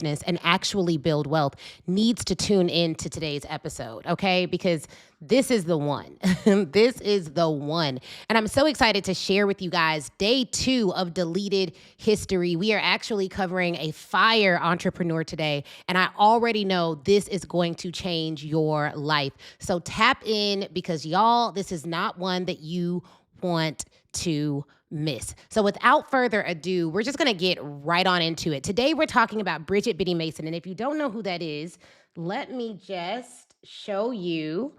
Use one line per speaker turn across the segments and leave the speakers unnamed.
and actually build wealth needs to tune in to today's episode, okay? Because this is the one. This is the one. And I'm so excited to share with you guys day 2 of Deleted History. We are actually covering a fire entrepreneur today, and I already know this is going to change your life. So tap in because y'all, this is not one that you want to miss. So without further ado, we're just going to get right on into it. Today, we're talking about Biddy Mason. And if you don't know who that is, let me just show you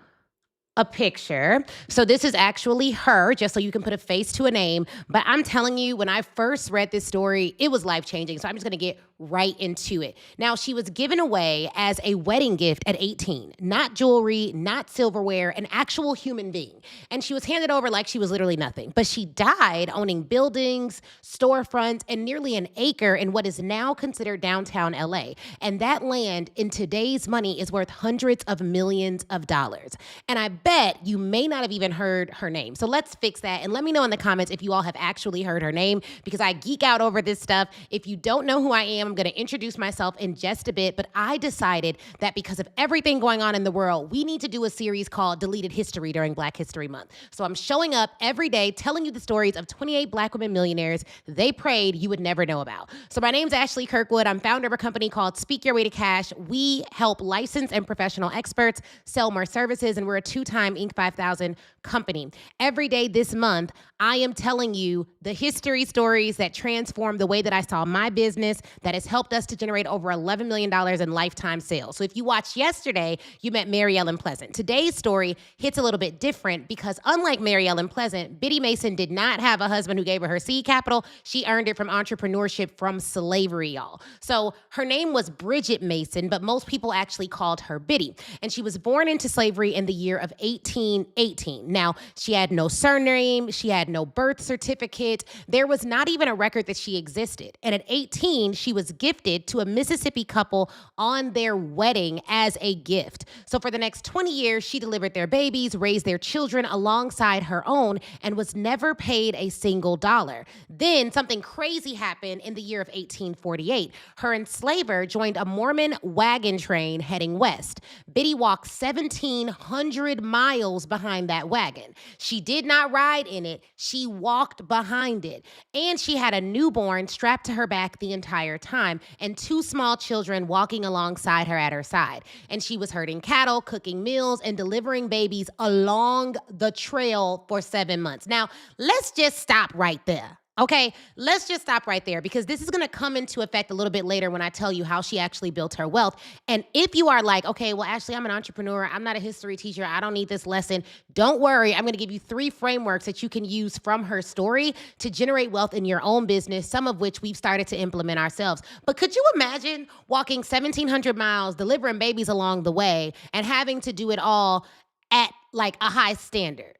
a picture. So this is actually her, just so you can put a face to a name. But I'm telling you, when I first read this story, it was life-changing. So I'm just going to get right into it. Now, she was given away as a wedding gift at 18. Not jewelry, not silverware, an actual human being. And she was handed over like she was literally nothing. But she died owning buildings, storefronts, and nearly an acre in what is now considered downtown LA. And that land, in today's money, is worth hundreds of millions of dollars. And I bet you may not have even heard her name. So let's fix that. And let me know in the comments if you all have actually heard her name, because I geek out over this stuff. If you don't know who I am, I'm going to introduce myself in just a bit. But I decided that because of everything going on in the world, we need to do a series called Deleted History during Black History Month. So I'm showing up every day telling you the stories of 28 Black women millionaires they prayed you would never know about. So my name's Ashley Kirkwood. I'm founder of a company called Speak Your Way to Cash. We help licensed and professional experts sell more services, and we're a 2-time Inc. 5000 company. Every day this month, I am telling you the history stories that transform the way that I saw my business, that has helped us to generate over $11 million in lifetime sales. So if you watched yesterday, you met Mary Ellen Pleasant. Today's story hits a little bit different because unlike Mary Ellen Pleasant, Biddy Mason did not have a husband who gave her seed capital. She earned it from entrepreneurship from slavery, y'all. So her name was Bridget Mason, but most people actually called her Biddy. And she was born into slavery in the year of 1818. Now, she had no surname. She had no birth certificate. There was not even a record that she existed. And at 18, she was gifted to a Mississippi couple on their wedding as a gift. So for the next 20 years, she delivered their babies, raised their children alongside her own, and was never paid a single dollar. Then something crazy happened in the year of 1848. Her enslaver joined a Mormon wagon train heading west. Biddy walked 1,700 miles behind that wagon. She did not ride in it. She walked behind it. And she had a newborn strapped to her back the entire time and 2 small children walking alongside her at her side. And she was herding cattle, cooking meals, and delivering babies along the trail for 7 months. Now, let's just stop right there. Okay, let's just stop right there because this is going to come into effect a little bit later when I tell you how she actually built her wealth. And if you are like, okay, well, Ashley, I'm an entrepreneur. I'm not a history teacher. I don't need this lesson. Don't worry. I'm going to give you 3 frameworks that you can use from her story to generate wealth in your own business, some of which we've started to implement ourselves. But could you imagine walking 1,700 miles, delivering babies along the way, and having to do it all at like a high standard?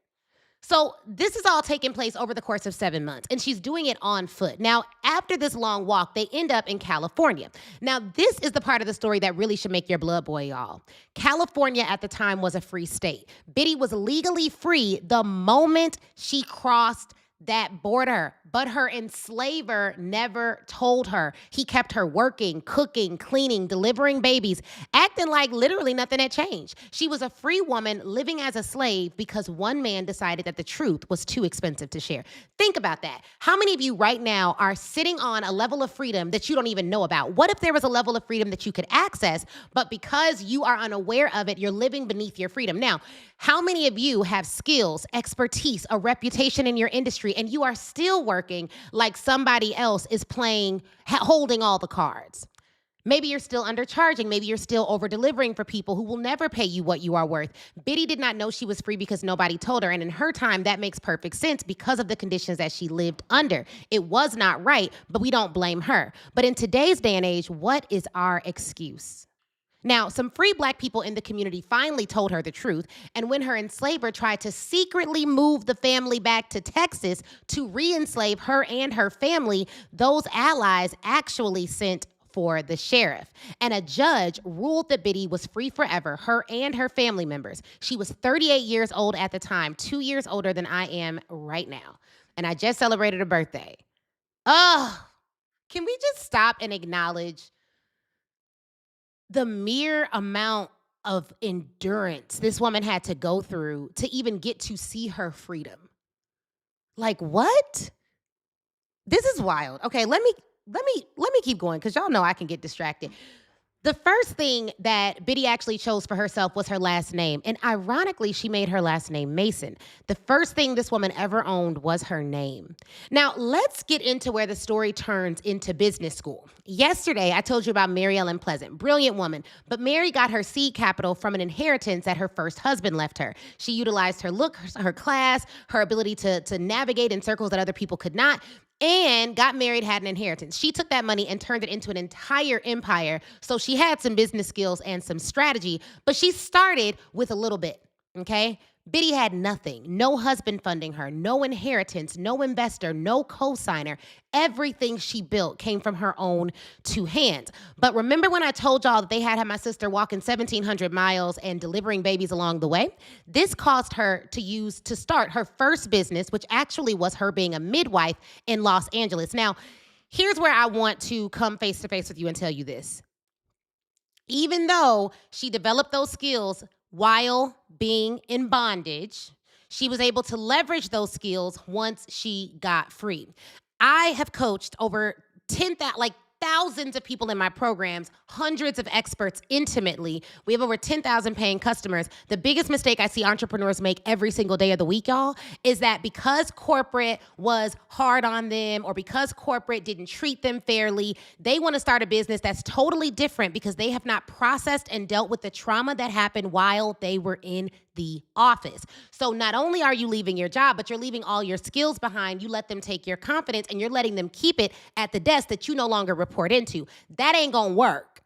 So this is all taking place over the course of 7 months, and she's doing it on foot. Now, after this long walk, they end up in California. Now, this is the part of the story that really should make your blood boil, y'all. California at the time was a free state. Biddy was legally free the moment she crossed that border, but her enslaver never told her. He kept her working, cooking, cleaning, delivering babies, acting like literally nothing had changed. She was a free woman living as a slave because one man decided that the truth was too expensive to share. Think about that. How many of you right now are sitting on a level of freedom that you don't even know about? What if there was a level of freedom that you could access, but because you are unaware of it, you're living beneath your freedom? Now, how many of you have skills, expertise, a reputation in your industry, and you are still working like somebody else is holding all the cards? Maybe you're still undercharging. Maybe you're still over-delivering for people who will never pay you what you are worth. Biddy did not know she was free because nobody told her. And in her time, that makes perfect sense because of the conditions that she lived under. It was not right, but we don't blame her. But in today's day and age, what is our excuse? Now, some free Black people in the community finally told her the truth, and when her enslaver tried to secretly move the family back to Texas to re-enslave her and her family, those allies actually sent for the sheriff. And a judge ruled that Biddy was free forever, her and her family members. She was 38 years old at the time, 2 years older than I am right now. And I just celebrated a birthday. Oh, can we just stop and acknowledge The mere amount of endurance this woman had to go through to even get to see her freedom. Like, what? This is wild. Okay, let me keep going because y'all know I can get distracted. The first thing that Biddy actually chose for herself was her last name. And ironically, she made her last name Mason. The first thing this woman ever owned was her name. Now, let's get into where the story turns into business school. Yesterday, I told you about Mary Ellen Pleasant, brilliant woman, but Mary got her seed capital from an inheritance that her first husband left her. She utilized her look, her class, her ability to navigate in circles that other people could not, and got married, had an inheritance. She took that money and turned it into an entire empire. So she had some business skills and some strategy, but she started with a little bit, okay? Biddy had nothing, no husband funding her, no inheritance, no investor, no co-signer. Everything she built came from her own two hands. But remember when I told y'all that they had my sister walking 1,700 miles and delivering babies along the way? This caused her to start her first business, which actually was her being a midwife in Los Angeles. Now, here's where I want to come face to face with you and tell you this. Even though she developed those skills while being in bondage, she was able to leverage those skills once she got free. I have coached over 10,000, like thousands of people in my programs, hundreds of experts intimately. We have over 10,000 paying customers. The biggest mistake I see entrepreneurs make every single day of the week, y'all, is that because corporate was hard on them or because corporate didn't treat them fairly, they want to start a business that's totally different because they have not processed and dealt with the trauma that happened while they were in the office. So not only are you leaving your job, but you're leaving all your skills behind. You let them take your confidence and you're letting them keep it at the desk that you no longer report into. That ain't gonna work.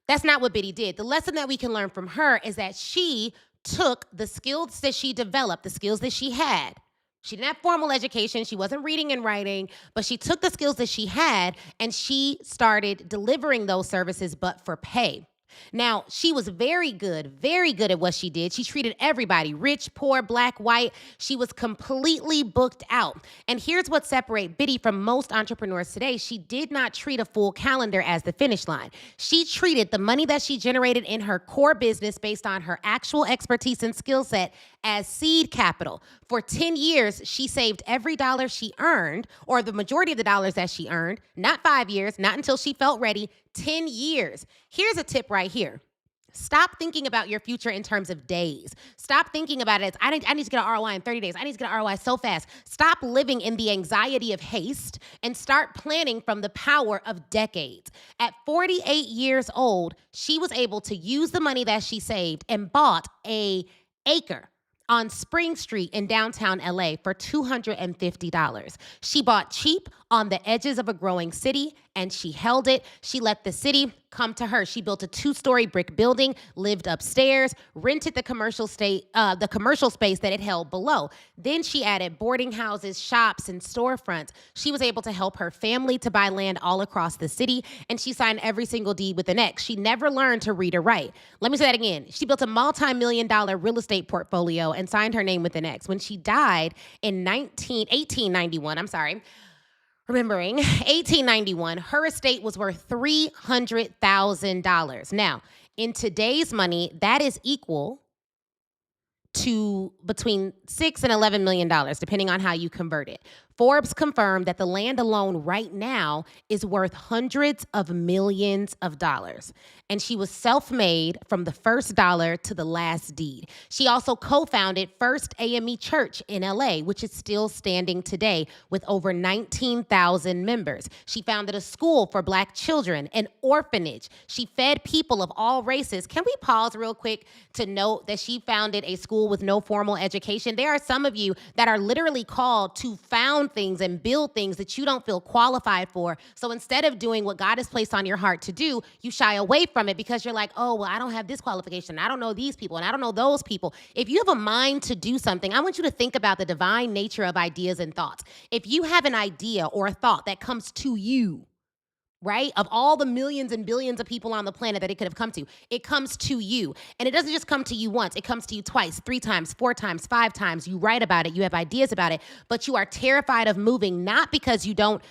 That's not what Biddy did. The lesson that we can learn from her is that she took the skills that she developed, the skills that she had. She didn't have formal education. She wasn't reading and writing, but she took the skills that she had and she started delivering those services, but for pay. Now, she was very good at what she did. She treated everybody, rich, poor, black, white. She was completely booked out. And here's what separates Biddy from most entrepreneurs today. She did not treat a full calendar as the finish line. She treated the money that she generated in her core business based on her actual expertise and skill set as seed capital. For 10 years, she saved every dollar she earned, or the majority of the dollars that she earned, not 5 years, not until she felt ready, 10 years. Here's a tip right here. Stop thinking about your future in terms of days. Stop thinking about it as, I need to get an ROI in 30 days. I need to get an ROI so fast. Stop living in the anxiety of haste and start planning from the power of decades. At 48 years old, she was able to use the money that she saved and bought an acre on Spring Street in downtown LA for $250. She bought cheap on the edges of a growing city and she held it. She let the city come to her. She built a 2-story brick building, lived upstairs, rented the commercial space that it held below. Then she added boarding houses, shops, and storefronts. She was able to help her family to buy land all across the city, and she signed every single deed with an X. She never learned to read or write. Let me say that again. She built a multi-million-dollar real estate portfolio and signed her name with an X. When she died in 1891, remembering 1891, her estate was worth $300,000. Now, in today's money, that is equal to between $6 and $11 million, depending on how you convert it. Forbes confirmed that the land alone right now is worth hundreds of millions of dollars. And she was self-made from the first dollar to the last deed. She also co-founded First AME Church in LA, which is still standing today with over 19,000 members. She founded a school for Black children, an orphanage. She fed people of all races. Can we pause real quick to note that she founded a school with no formal education? There are some of you that are literally called to found things and build things that you don't feel qualified for. So instead of doing what God has placed on your heart to do, you shy away from it because you're like, oh, well, I don't have this qualification. I don't know these people and I don't know those people. If you have a mind to do something, I want you to think about the divine nature of ideas and thoughts. If you have an idea or a thought that comes to you, right? Of all the millions and billions of people on the planet that it could have come to, it comes to you. And it doesn't just come to you once, it comes to you twice, 3 times, 4 times, 5 times. You write about it, you have ideas about it, but you are terrified of moving, not because you don't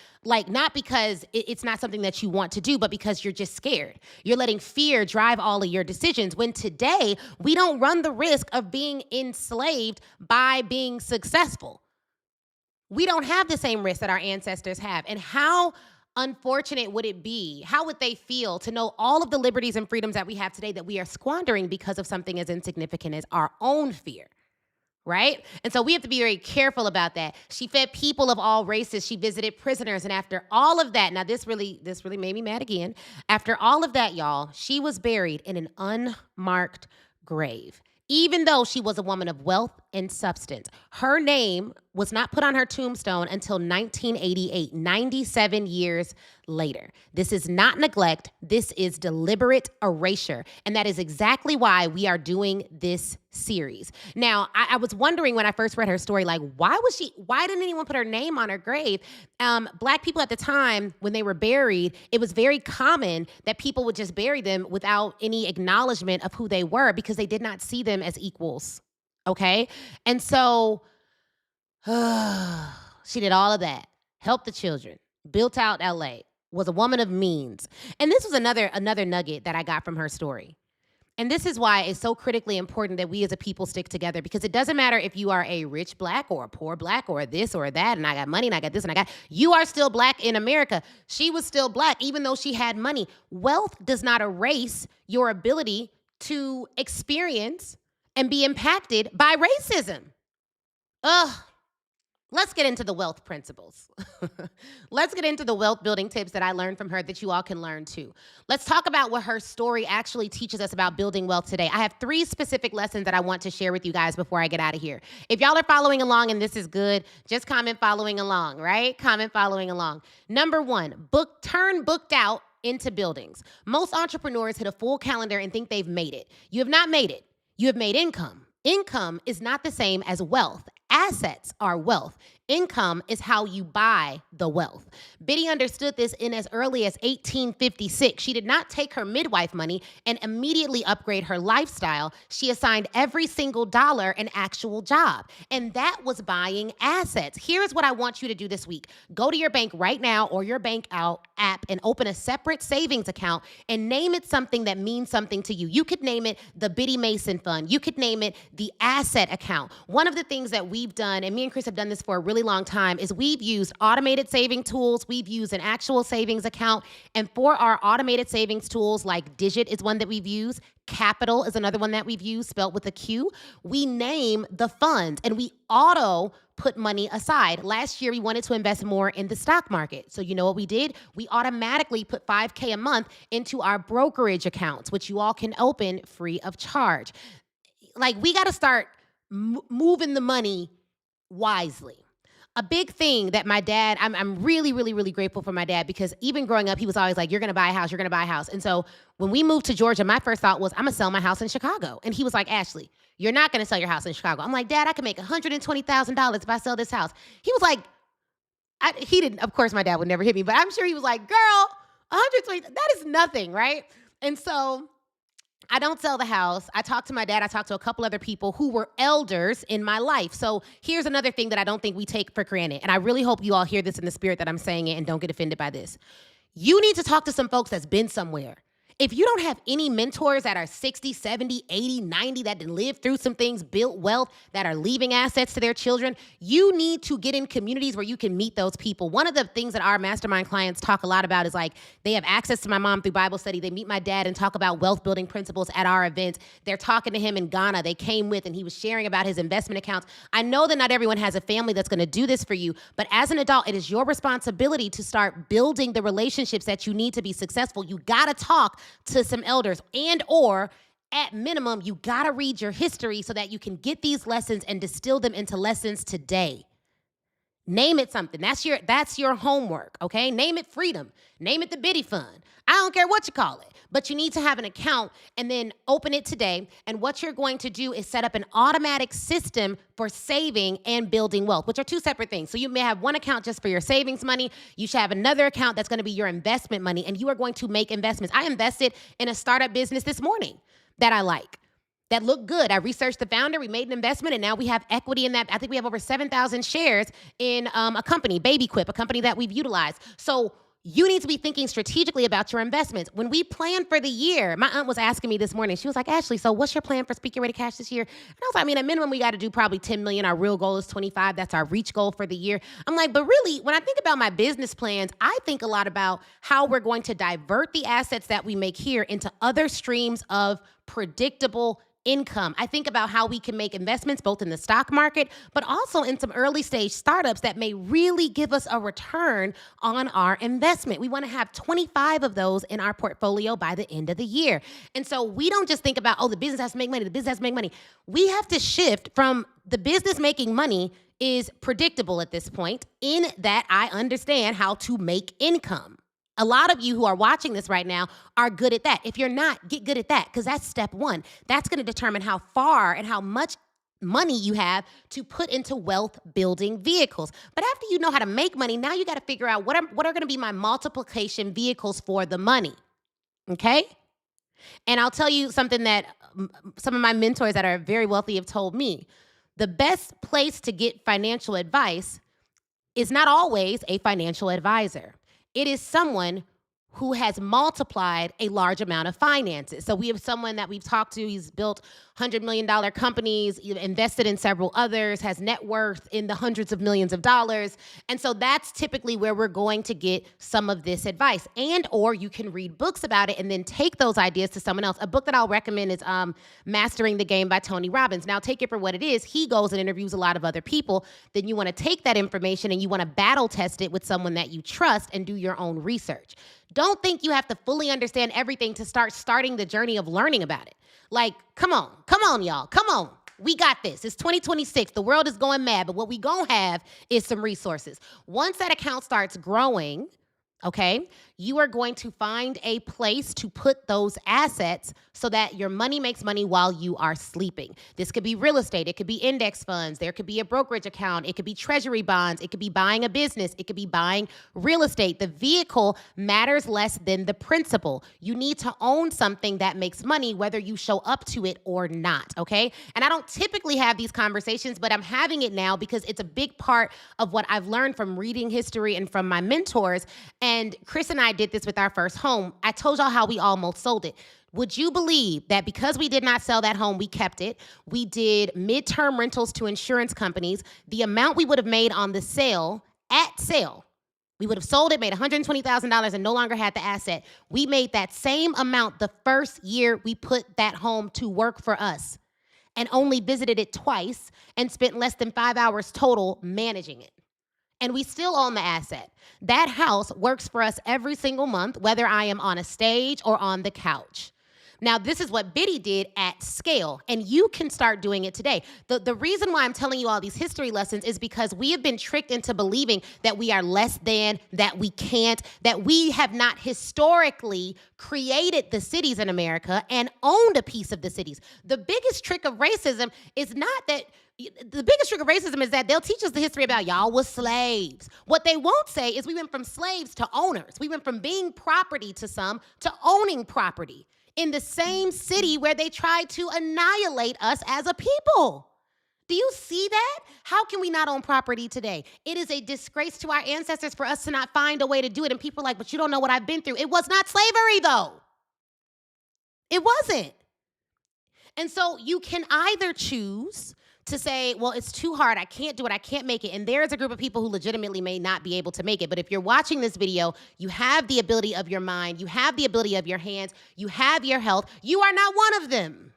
not because it's not something that you want to do, but because you're just scared. You're letting fear drive all of your decisions, when today we don't run the risk of being enslaved by being successful. We don't have the same risk that our ancestors have. And how unfortunate would it be? How would they feel to know all of the liberties and freedoms that we have today that we are squandering because of something as insignificant as our own fear? Right? And so we have to be very careful about that. She fed people of all races. She visited prisoners. And after all of that, now this really made me mad again. After all of that, y'all, she was buried in an unmarked grave. Even though she was a woman of wealth and substance, her name was not put on her tombstone until 1988, 97 years later. This is not neglect. This is deliberate erasure. And that is exactly why we are doing this series. Now, I was wondering when I first read her story, like, why didn't anyone put her name on her grave? Black people at the time, when they were buried, it was very common that people would just bury them without any acknowledgement of who they were because they did not see them as equals. Okay? And so she did all of that, helped the children, built out LA, was a woman of means. And this was another nugget that I got from her story. And this is why it's so critically important that we as a people stick together, because it doesn't matter if you are a rich Black or a poor Black or this or that, and I got money and I got this and I got, you are still Black in America. She was still Black, even though she had money. Wealth does not erase your ability to experience and be impacted by racism. Let's get into the wealth principles. Let's get into the wealth building tips that I learned from her that you all can learn too. Let's talk about what her story actually teaches us about building wealth today. I have 3 specific lessons that I want to share with you guys before I get out of here. If y'all are following along and this is good, just comment following along, right? Comment following along. Number 1, turn booked out into buildings. Most entrepreneurs hit a full calendar and think they've made it. You have not made it. You have made income. Income is not the same as wealth. Assets are wealth. Income is how you buy the wealth. Biddy understood this in as early as 1856. She did not take her midwife money and immediately upgrade her lifestyle. She assigned every single dollar an actual job, and that was buying assets. Here's what I want you to do this week. Go to your bank right now or your bank app and open a separate savings account and name it something that means something to you. You could name it the Biddy Mason Fund. You could name it the asset account. One of the things that we've done, and me and Chris have done this for a really long time, is we've used automated saving tools. We've used an actual savings account. And for our automated savings tools, like Digit is one that we've used, Capital is another one that we've used, spelled with a Q. We name the funds and we auto put money aside. Last year, we wanted to invest more in the stock market. So you know what we did? We automatically put $5,000 a month into our brokerage accounts, which you all can open free of charge. Like, we got to start moving the money wisely. A big thing that my dad, I'm really, really, really grateful for my dad, because even growing up, he was always like, you're going to buy a house, you're going to buy a house. And so when we moved to Georgia, my first thought was, I'm going to sell my house in Chicago. And he was like, Ashley, you're not going to sell your house in Chicago. I'm like, Dad, I can make $120,000 if I sell this house. He was like, he didn't, of course my dad would never hit me, but I'm sure he was like, girl, 120, that is nothing, right? And so I don't sell the house. I talked to my dad. I talked to a couple other people who were elders in my life. So here's another thing that I don't think we take for granted. And I really hope you all hear this in the spirit that I'm saying it and don't get offended by this. You need to talk to some folks that's been somewhere. If you don't have any mentors that are 60, 70, 80, 90, that done lived through some things, built wealth, that are leaving assets to their children, you need to get in communities where you can meet those people. One of the things that our mastermind clients talk a lot about is, like, they have access to my mom through Bible study. They meet my dad and talk about wealth building principles at our events. They're talking to him in Ghana. They came with, and he was sharing about his investment accounts. I know that not everyone has a family that's going to do this for you, but as an adult, it is your responsibility to start building the relationships that you need to be successful. You got to talk to some elders, and or at minimum, you got to read your history so that you can get these lessons and distill them into lessons today. Name it something. That's your homework, okay? Name it freedom. Name it the Biddy Fund. I don't care what you call it. but you need to have an account and then open it today. And what you're going to do is set up an automatic system for saving and building wealth, which are two separate things. So you may have one account just for your savings money. You should have another account that's going to be your investment money, and you are going to make investments. I invested in a startup business this morning that I like, that looked good. I researched the founder, we made an investment, and now we have equity in that. I think we have over 7,000 shares in a company, BabyQuip, a company that we've utilized. So you need to be thinking strategically about your investments. When we plan for the year, my aunt was asking me this morning, she was like, Ashley, so what's your plan for Speak Your Way to Cash this year? And I was like, I mean, at minimum, we got to do probably 10 million. Our real goal is 25. That's our reach goal for the year. I'm like, but really, when I think about my business plans, I think a lot about how we're going to divert the assets that we make here into other streams of predictable income. I think about how we can make investments both in the stock market, but also in some early stage startups that may really give us a return on our investment. We want to have 25 of those in our portfolio by the end of the year. And so we don't just think about, oh, the business has to make money, the business has to make money. We have to shift from the business making money is predictable at this point, in that I understand how to make income. A lot of you who are watching this right now are good at that. If you're not, get good at that, because that's step one. That's going to determine how far and how much money you have to put into wealth building vehicles. But after you know how to make money, now you got to figure out what are going to be my multiplication vehicles for the money. Okay? And I'll tell you something that some of my mentors that are very wealthy have told me. The best place to get financial advice is not always a financial advisor. It is someone who has multiplied a large amount of finances. So we have someone that we've talked to. He's built $100 million companies, invested in several others, has net worth in the hundreds of millions of dollars. And so that's typically where we're going to get some of this advice. And or you can read books about it and then take those ideas to someone else. A book that I'll recommend is Mastering the Game by Tony Robbins. Now take it for what it is. He goes and interviews a lot of other people. Then you want to take that information and you want to battle test it with someone that you trust and do your own research. Don't think you have to fully understand everything to starting the journey of learning about it. Like, come on, y'all. Come on. We got this. It's 2026. The world is going mad, but what we gonna have is some resources. Once that account starts growing, okay, you are going to find a place to put those assets so that your money makes money while you are sleeping. This could be real estate. It could be index funds. There could be a brokerage account. It could be treasury bonds. It could be buying a business. It could be buying real estate. The vehicle matters less than the principal. You need to own something that makes money, whether you show up to it or not, okay? And I don't typically have these conversations, but I'm having it now because it's a big part of what I've learned from reading history and from my mentors. And Chris and I did this with our first home. I told y'all how we almost sold it. Would you believe that because we did not sell that home, we kept it? We did midterm rentals to insurance companies. The amount we would have made on the sale, at sale, we would have sold it, made $120,000 and no longer had the asset. We made that same amount the first year we put that home to work for us and only visited it twice and spent less than 5 hours total managing it. And we still own the asset. That house works for us every single month, whether I am on a stage or on the couch. Now, this is what Biddy did at scale, and you can start doing it today. The reason why I'm telling you all these history lessons is because we have been tricked into believing that we are less than, that we can't, that we have not historically created the cities in America and owned a piece of the cities. The biggest trick of racism is not that the biggest trick of racism is that they'll teach us the history about y'all was slaves. What they won't say is we went from slaves to owners. We went from being property to some to owning property in the same city where they tried to annihilate us as a people. Do you see that? How can we not own property today? It is a disgrace to our ancestors for us to not find a way to do it. And people are like, but you don't know what I've been through. It was not slavery, though. It wasn't. And so you can either choose to say, well, it's too hard. I can't do it. I can't make it. And there's a group of people who legitimately may not be able to make it. But if you're watching this video, you have the ability of your mind. You have the ability of your hands. You have your health. You are not one of them.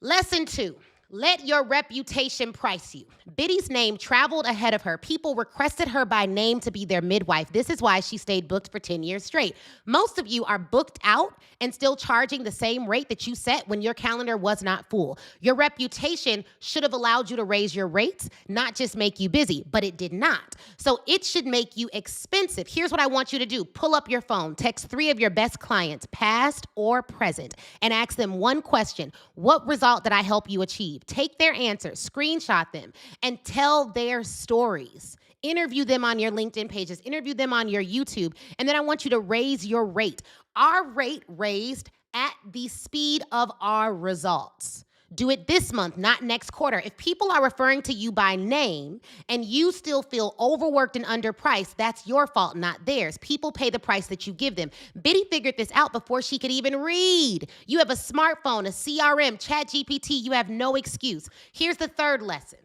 Lesson 2. Let your reputation price you. Biddy's name traveled ahead of her. People requested her by name to be their midwife. This is why she stayed booked for 10 years straight. Most of you are booked out and still charging the same rate that you set when your calendar was not full. Your reputation should have allowed you to raise your rates, not just make you busy, but it did not. So it should make you expensive. Here's what I want you to do. Pull up your phone, text 3 of your best clients, past or present, and ask them one question. What result did I help you achieve? Take their answers, screenshot them, and tell their stories. Interview them on your LinkedIn pages, interview them on your YouTube, and then I want you to raise your rate. Our rate raised at the speed of our results. Do it this month, not next quarter. If people are referring to you by name and you still feel overworked and underpriced, that's your fault, not theirs. People pay the price that you give them. Biddy figured this out before she could even read. You have a smartphone, a CRM, ChatGPT. You have no excuse. Here's the third lesson.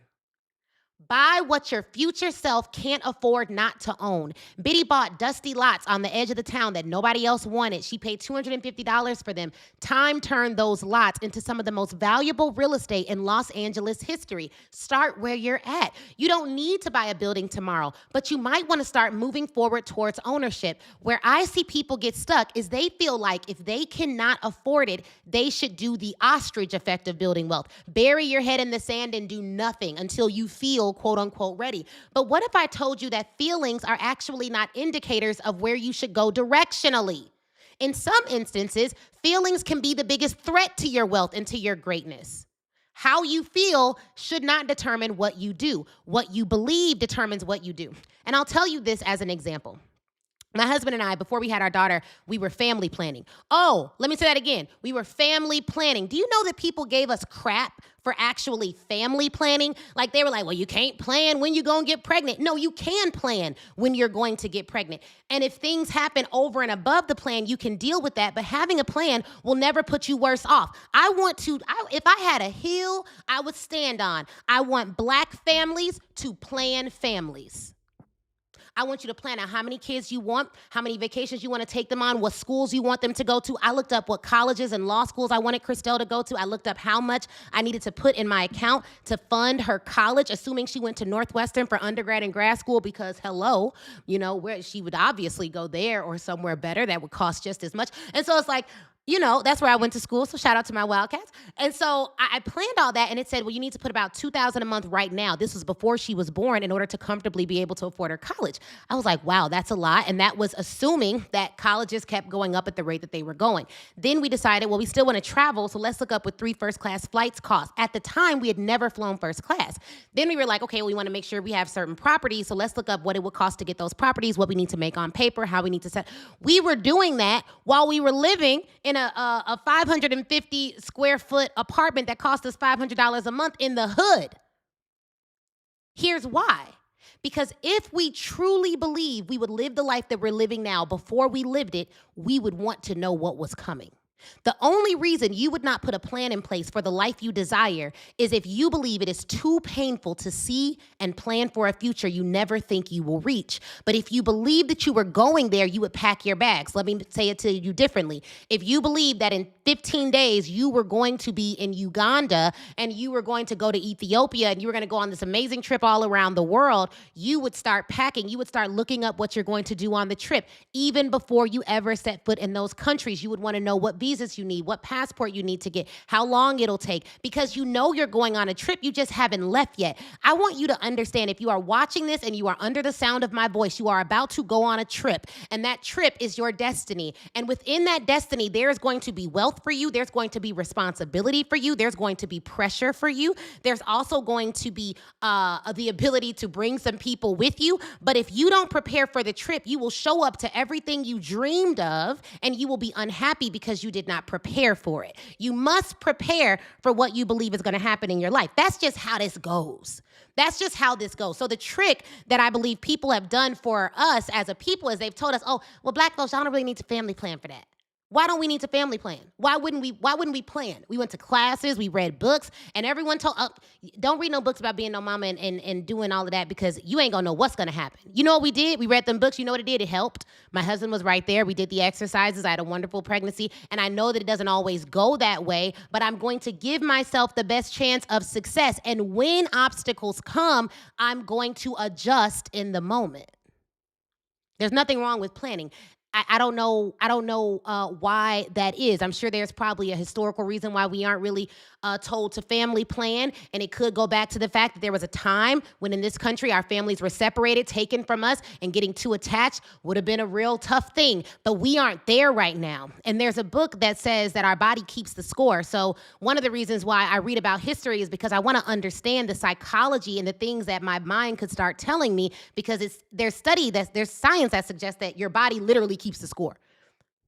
Buy what your future self can't afford not to own. Biddy bought dusty lots on the edge of the town that nobody else wanted. She paid $250 for them. Time turned those lots into some of the most valuable real estate in Los Angeles history. Start where you're at. You don't need to buy a building tomorrow, but you might want to start moving forward towards ownership. Where I see people get stuck is they feel like if they cannot afford it, they should do the ostrich effect of building wealth. Bury your head in the sand and do nothing until you feel quote unquote ready. But what if I told you that feelings are actually not indicators of where you should go directionally? In some instances, feelings can be the biggest threat to your wealth and to your greatness. How you feel should not determine what you do. What you believe determines what you do. And I'll tell you this as an example. My husband and I, before we had our daughter, we were family planning. Oh, let me say that again. We were family planning. Do you know that people gave us crap for actually family planning? Like they were like, well, you can't plan when you're going to get pregnant. No, you can plan when you're going to get pregnant. And if things happen over and above the plan, you can deal with that. But having a plan will never put you worse off. If I had a hill I would stand on, I want Black families to plan families. I want you to plan out how many kids you want, how many vacations you want to take them on, what schools you want them to go to. I looked up what colleges and law schools I wanted Christelle to go to. I looked up how much I needed to put in my account to fund her college, assuming she went to Northwestern for undergrad and grad school because, hello, where she would obviously go there or somewhere better that would cost just as much. And so it's like, that's where I went to school, so shout out to my Wildcats. And so I planned all that, and it said, well, you need to put about $2,000 a month right now. This was before she was born in order to comfortably be able to afford her college. I was like, wow, that's a lot, and that was assuming that colleges kept going up at the rate that they were going. Then we decided, well, we still want to travel, so let's look up what 3 first-class flights cost. At the time, we had never flown first class. Then we were like, okay, we want to make sure we have certain properties, so let's look up what it would cost to get those properties, what we need to make on paper, how we need to set. We were doing that while we were living in a 550 square foot apartment that cost us $500 a month in the hood. Here's why. Because if we truly believe we would live the life that we're living now before we lived it, we would want to know what was coming. The only reason you would not put a plan in place for the life you desire is if you believe it is too painful to see and plan for a future you never think you will reach. But if you believe that you were going there, you would pack your bags. Let me say it to you differently. If you believe that in 15 days you were going to be in Uganda and you were going to go to Ethiopia and you were going to go on this amazing trip all around the world, you would start packing. You would start looking up what you're going to do on the trip. Even before you ever set foot in those countries, you would want to know what visas you need, what passport you need to get, how long it'll take, because you're going on a trip, you just haven't left yet. I want you to understand, if you are watching this and you are under the sound of my voice, you are about to go on a trip, and that trip is your destiny. And within that destiny, there's going to be wealth for you. There's going to be responsibility for you. There's going to be pressure for you. There's also going to be the ability to bring some people with you. But if you don't prepare for the trip, you will show up to everything you dreamed of, and you will be unhappy because you did not prepare for it. You must prepare for what you believe is going to happen in your life. That's just how this goes. That's just how this goes. So the trick that I believe people have done for us as a people is they've told us, oh, well, Black folks, y'all don't really need to family plan for that. Why don't we need to family plan? Why wouldn't we plan? We went to classes, we read books, and everyone told, don't read no books about being no mama and doing all of that because you ain't gonna know what's gonna happen. You know what we did? We read them books. You know what it did? It helped. My husband was right there. We did the exercises. I had a wonderful pregnancy, and I know that it doesn't always go that way, but I'm going to give myself the best chance of success. And when obstacles come, I'm going to adjust in the moment. There's nothing wrong with planning. I don't know why that is. I'm sure there's probably a historical reason why we aren't really told to family plan, and it could go back to the fact that there was a time when in this country our families were separated, taken from us, and getting too attached would have been a real tough thing. But we aren't there right now. And there's a book that says that our body keeps the score. So one of the reasons why I read about history is because I want to understand the psychology and the things that my mind could start telling me, because there's science that suggests that your body literally keeps the score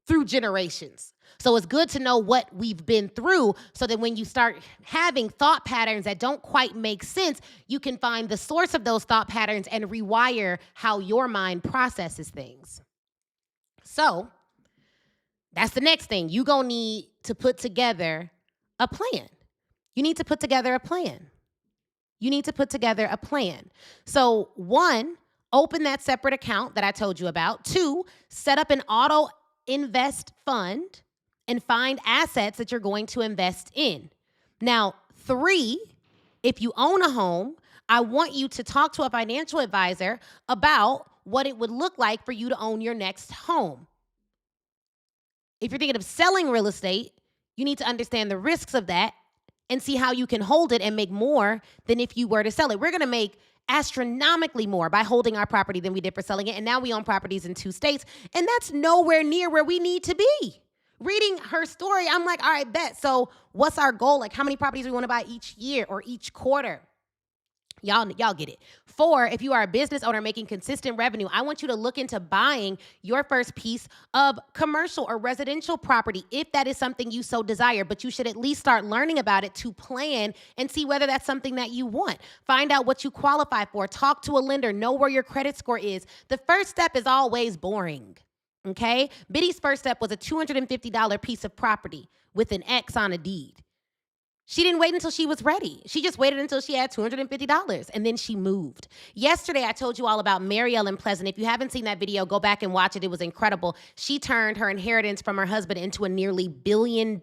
through generations. So it's good to know what we've been through so that when you start having thought patterns that don't quite make sense, you can find the source of those thought patterns and rewire how your mind processes things. So that's the next thing. You're going to need to put together a plan. You need to put together a plan. So 1, open that separate account that I told you about. 2, set up an auto invest fund and find assets that you're going to invest in. Now, 3, if you own a home, I want you to talk to a financial advisor about what it would look like for you to own your next home. If you're thinking of selling real estate, you need to understand the risks of that and see how you can hold it and make more than if you were to sell it. We're going to make astronomically more by holding our property than we did for selling it. And now we own properties in 2 states. And that's nowhere near where we need to be. Reading her story, I'm like, all right, bet. So what's our goal? Like, how many properties we want to buy each year or each quarter? Y'all get it. 4, if you are a business owner making consistent revenue, I want you to look into buying your first piece of commercial or residential property if that is something you so desire, but you should at least start learning about it to plan and see whether that's something that you want. Find out what you qualify for. Talk to a lender. Know where your credit score is. The first step is always boring, okay? Biddy's first step was a $250 piece of property with an X on a deed. She didn't wait until she was ready. She just waited until she had $250, and then she moved. Yesterday, I told you all about Mary Ellen Pleasant. If you haven't seen that video, go back and watch it. It was incredible. She turned her inheritance from her husband into a nearly $1 billion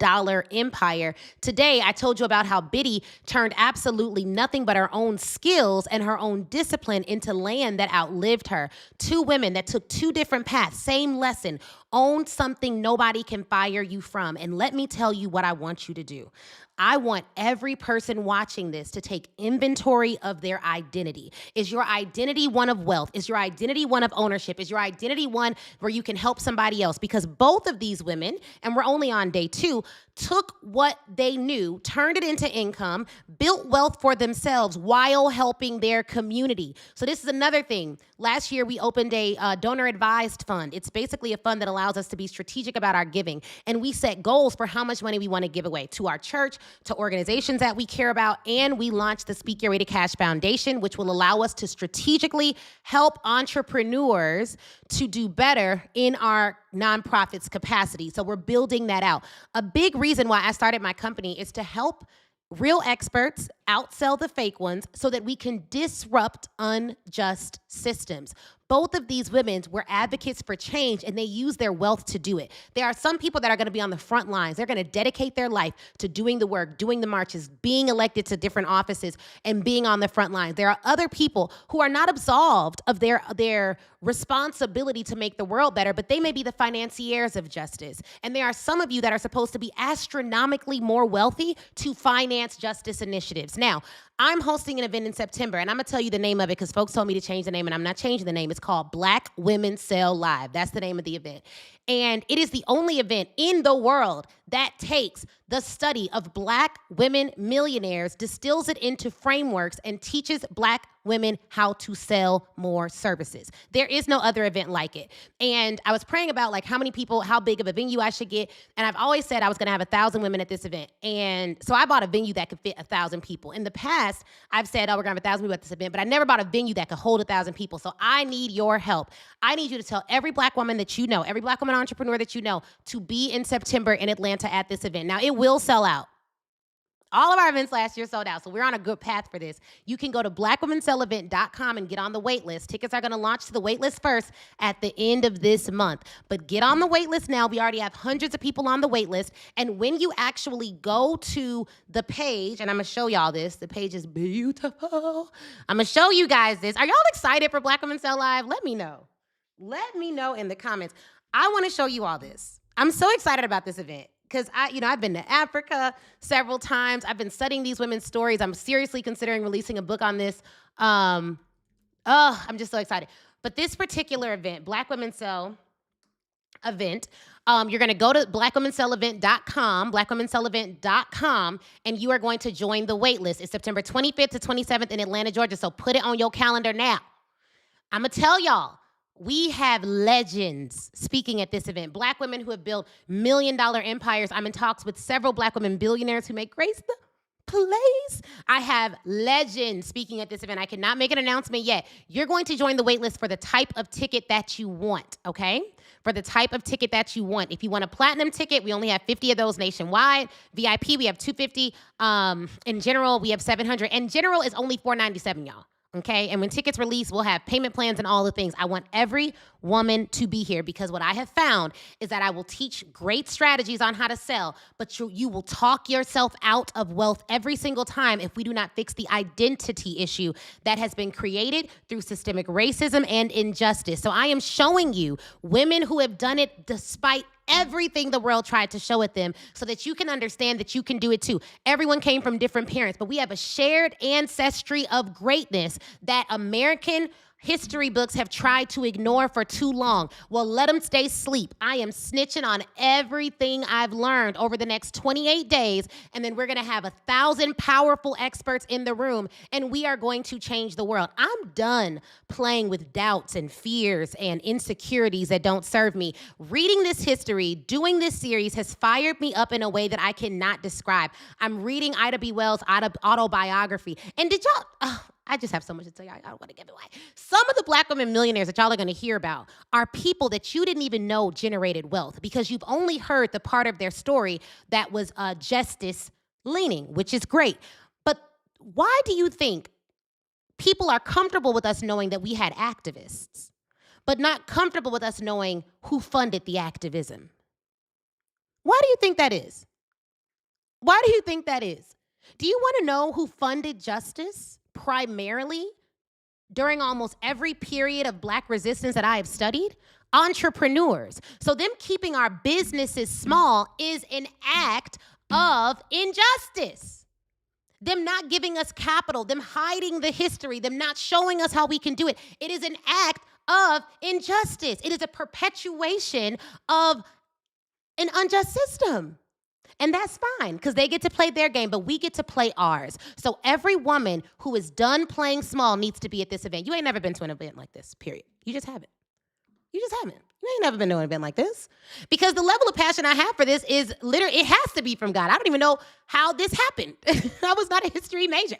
empire. Today, I told you about how Biddy turned absolutely nothing but her own skills and her own discipline into land that outlived her. 2 women that took 2 different paths, same lesson. Own something nobody can fire you from. And let me tell you what I want you to do. I want every person watching this to take inventory of their identity. Is your identity one of wealth? Is your identity one of ownership? Is your identity one where you can help somebody else? Because both of these women, and we're only on day 2, took what they knew, turned it into income, built wealth for themselves while helping their community. So this is another thing. Last year, we opened a donor-advised fund. It's basically a fund that allows us to be strategic about our giving. And we set goals for how much money we want to give away to our church, to organizations that we care about. And we launched the Speak Your Way to Cash Foundation, which will allow us to strategically help entrepreneurs to do better in our nonprofits capacity. So we're building that out. A big reason why I started my company is to help real experts outsell the fake ones so that we can disrupt unjust systems. Both of these women were advocates for change, and they use their wealth to do it. There are some people that are going to be on the front lines. They're going to dedicate their life to doing the work, doing the marches, being elected to different offices, and being on the front lines. There are other people who are not absolved of their responsibility to make the world better, but they may be the financiers of justice. And there are some of you that are supposed to be astronomically more wealthy to finance justice initiatives. Now, I'm hosting an event in September, and I'm going to tell you the name of it because folks told me to change the name, and I'm not changing the name. It's called Black Women Sell Live. That's the name of the event. And it is the only event in the world that takes the study of Black women millionaires, distills it into frameworks, and teaches Black women how to sell more services. There is no other event like it. And I was praying about like how many people, how big of a venue I should get. And I've always said I was going to have 1,000 women at this event. And so I bought a venue that could fit 1,000 people. In the past, I've said, oh, we're going to have 1,000 people at this event, but I never bought a venue that could hold 1,000 people. So I need your help. I need you to tell every Black woman that you know, every Black woman entrepreneur that you know to be in September in Atlanta at this event. Now, it will sell out. All of our events last year sold out, so we're on a good path for this. You can go to blackwomenselevent.com and get on the wait list. Tickets are going to launch to the wait list first at the end of this month. But get on the wait list now. We already have hundreds of people on the wait list. And when you actually go to the page, and I'm going to show y'all this. The page is beautiful. I'm going to show you guys this. Are y'all excited for Black Women Sell Live? Let me know. Let me know in the comments. I want to show you all this. I'm so excited about this event. Because I've been to Africa several times. I've been studying these women's stories. I'm seriously considering releasing a book on this. I'm just so excited. But this particular event, Black Women Sell event, you're going to go to blackwomenselevent.com, and you are going to join the wait list. It's September 25th to 27th in Atlanta, Georgia, so put it on your calendar now. I'm going to tell y'all, we have legends speaking at this event. Black women who have built million-dollar empires. I'm in talks with several Black women billionaires who may grace the place. I have legends speaking at this event. I cannot make an announcement yet. You're going to join the wait list for the type of ticket that you want, okay? For the type of ticket that you want. If you want a platinum ticket, we only have 50 of those nationwide. VIP, we have 250. In general, we have 700. And general is only $497, y'all. Okay, and when tickets release, we'll have payment plans and all the things. I want every woman to be here because what I have found is that I will teach great strategies on how to sell, but you will talk yourself out of wealth every single time if we do not fix the identity issue that has been created through systemic racism and injustice. So I am showing you women who have done it despite everything the world tried to show at them so that you can understand that you can do it too. Everyone came from different parents, but we have a shared ancestry of greatness that American history books have tried to ignore for too long. Well, let them stay asleep. I am snitching on everything I've learned over the next 28 days, and then we're going to have 1,000 powerful experts in the room, and we are going to change the world. I'm done playing with doubts and fears and insecurities that don't serve me. Reading this history, doing this series has fired me up in a way that I cannot describe. I'm reading Ida B. Wells' autobiography, and did y'all... I just have so much to tell you. I don't want to give it away. Some of the Black women millionaires that y'all are going to hear about are people that you didn't even know generated wealth because you've only heard the part of their story that was justice leaning, which is great. But why do you think people are comfortable with us knowing that we had activists, but not comfortable with us knowing who funded the activism? Why do you think that is? Why do you think that is? Do you want to know who funded justice? Primarily, during almost every period of Black resistance that I have studied, entrepreneurs. So them keeping our businesses small is an act of injustice. Them not giving us capital, them hiding the history, them not showing us how we can do it. It is an act of injustice. It is a perpetuation of an unjust system. And that's fine, because they get to play their game, but we get to play ours. So every woman who is done playing small needs to be at this event. You ain't never been to an event like this, period. You just haven't. You just haven't. You ain't never been to an event like this. Because the level of passion I have for this is literally, it has to be from God. I don't even know how this happened. I was not a history major.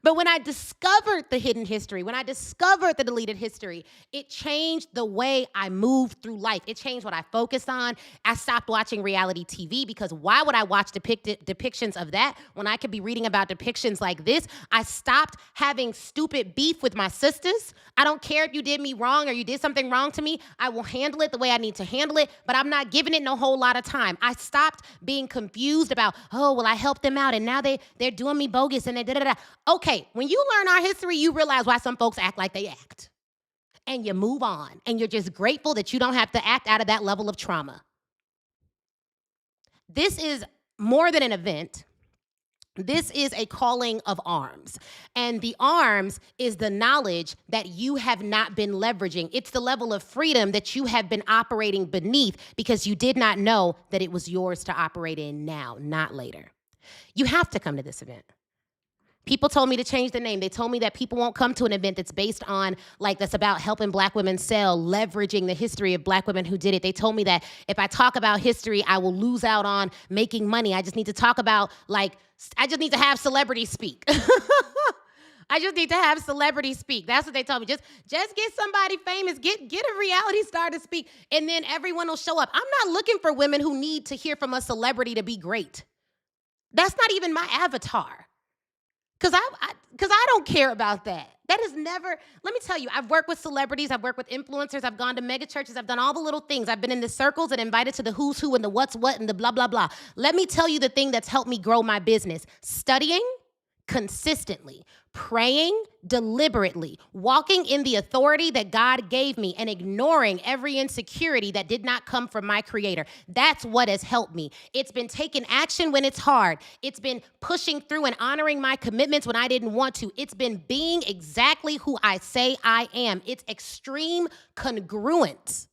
But when I discovered the hidden history, when I discovered the deleted history, it changed the way I moved through life. It changed what I focused on. I stopped watching reality TV because why would I watch depictions of that when I could be reading about depictions like this? I stopped having stupid beef with my sisters. I don't care if you did me wrong or you did something wrong to me. I will handle it the way I need to handle it, but I'm not giving it no whole lot of time. I stopped being confused about, oh, well, I helped them out and now they're doing me bogus and they da-da-da. Okay, when you learn our history, you realize why some folks act like they act. And you move on. And you're just grateful that you don't have to act out of that level of trauma. This is more than an event. This is a calling of arms. And the arms is the knowledge that you have not been leveraging. It's the level of freedom that you have been operating beneath because you did not know that it was yours to operate in now, not later. You have to come to this event. People told me to change the name. They told me that people won't come to an event that's based on, that's about helping Black women sell, leveraging the history of Black women who did it. They told me that if I talk about history, I will lose out on making money. I just need to talk about, I just need to have celebrities speak. I just need to have celebrities speak. That's what they told me. Just get somebody famous, get a reality star to speak, and then everyone will show up. I'm not looking for women who need to hear from a celebrity to be great. That's not even my avatar. Because I don't care about that. That is never, let me tell you, I've worked with celebrities, I've worked with influencers, I've gone to mega churches, I've done all the little things. I've been in the circles and invited to the who's who and the what's what and the blah, blah, blah. Let me tell you the thing that's helped me grow my business. Studying consistently, praying deliberately, walking in the authority that God gave me, and ignoring every insecurity that did not come from my creator. That's what has helped me. It's been taking action when it's hard. It's been pushing through and honoring my commitments when I didn't want to. It's been being exactly who I say I am. It's extreme congruence.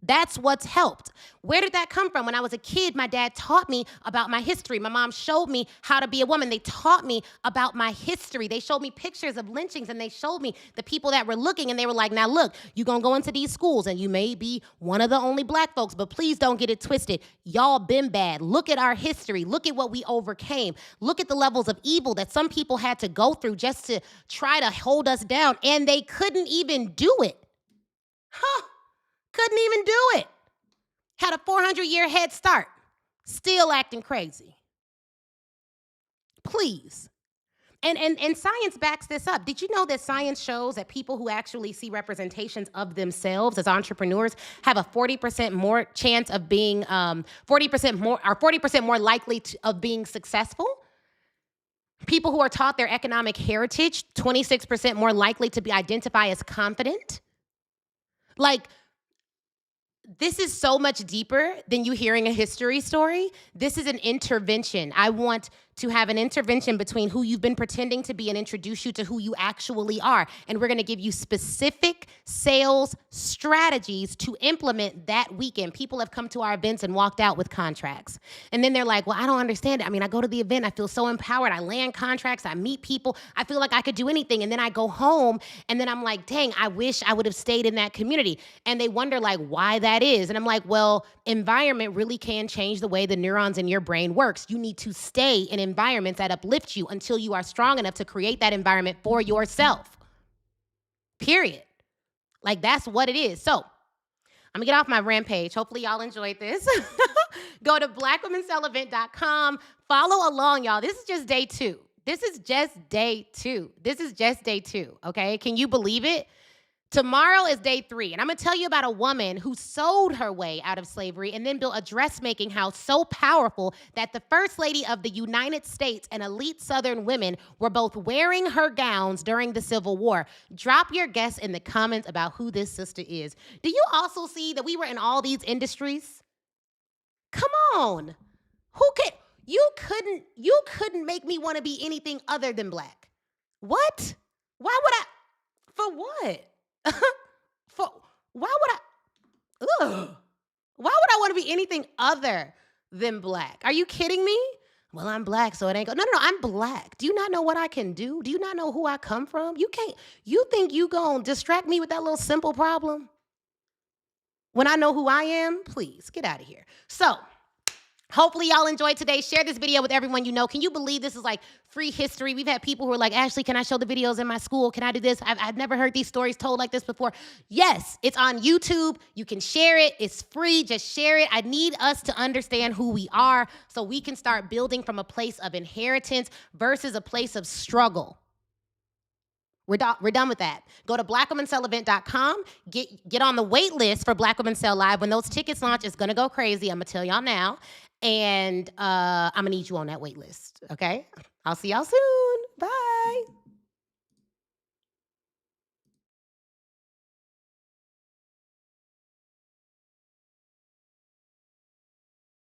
That's what's helped. Where did that come from? When I was a kid, my dad taught me about my history. My mom showed me how to be a woman. They taught me about my history. They showed me pictures of lynchings, and they showed me the people that were looking, and they were like, now look, you're going to go into these schools, and you may be one of the only black folks, but please don't get it twisted. Y'all been bad. Look at our history. Look at what we overcame. Look at the levels of evil that some people had to go through just to try to hold us down, and they couldn't even do it. Couldn't even do it. Had a 400-year head start. Still acting crazy. Please. And science backs this up. Did you know that science shows that people who actually see representations of themselves as entrepreneurs have a 40% more chance of being 40% more likely of being successful? People who are taught their economic heritage, 26% more likely to be identified as confident. Like, this is so much deeper than you hearing a history story. This is an intervention. I want to have an intervention between who you've been pretending to be and introduce you to who you actually are. And we're going to give you specific sales strategies to implement that weekend. People have come to our events and walked out with contracts. And then they're like, well, I don't understand it. I mean, I go to the event, I feel so empowered. I land contracts, I meet people. I feel like I could do anything. And then I go home and then I'm like, dang, I wish I would have stayed in that community. And they wonder like why that is. And I'm like, well, environment really can change the way the neurons in your brain works. You need to stay in environments that uplift you until you are strong enough to create that environment for yourself. Period. Like, that's what it is. So I'm gonna get off my rampage. Hopefully y'all enjoyed this. Go to blackwomenselevent.com. Follow along, y'all. This is just day 2. This is just day 2. Okay? Can you believe it? Tomorrow is day 3, and I'm going to tell you about a woman who sold her way out of slavery and then built a dressmaking house so powerful that the First Lady of the United States and elite Southern women were both wearing her gowns during the Civil War. Drop your guess in the comments about who this sister is. Do you also see that we were in all these industries? Come on. You couldn't make me want to be anything other than black. What? Why would I? For what? Why would I want to be anything other than black? Are you kidding me? Well, I'm black, so it ain't go. No, I'm black. Do you not know what I can do? Do you not know who I come from? You think you gonna distract me with that little simple problem? When I know who I am, please get out of here. So, hopefully y'all enjoyed today. Share this video with everyone you know. Can you believe this is like free history? We've had people who are like, Ashley, can I show the videos in my school? Can I do this? I've never heard these stories told like this before. Yes, it's on YouTube. You can share it. It's free. Just share it. I need us to understand who we are so we can start building from a place of inheritance versus a place of struggle. We're done with that. Go to blackwomenselevent.com. Get on the wait list for Black Women Sell Live. When those tickets launch, it's going to go crazy. I'm going to tell y'all now. And I'm going to need you on that wait list, okay? I'll see y'all soon. Bye.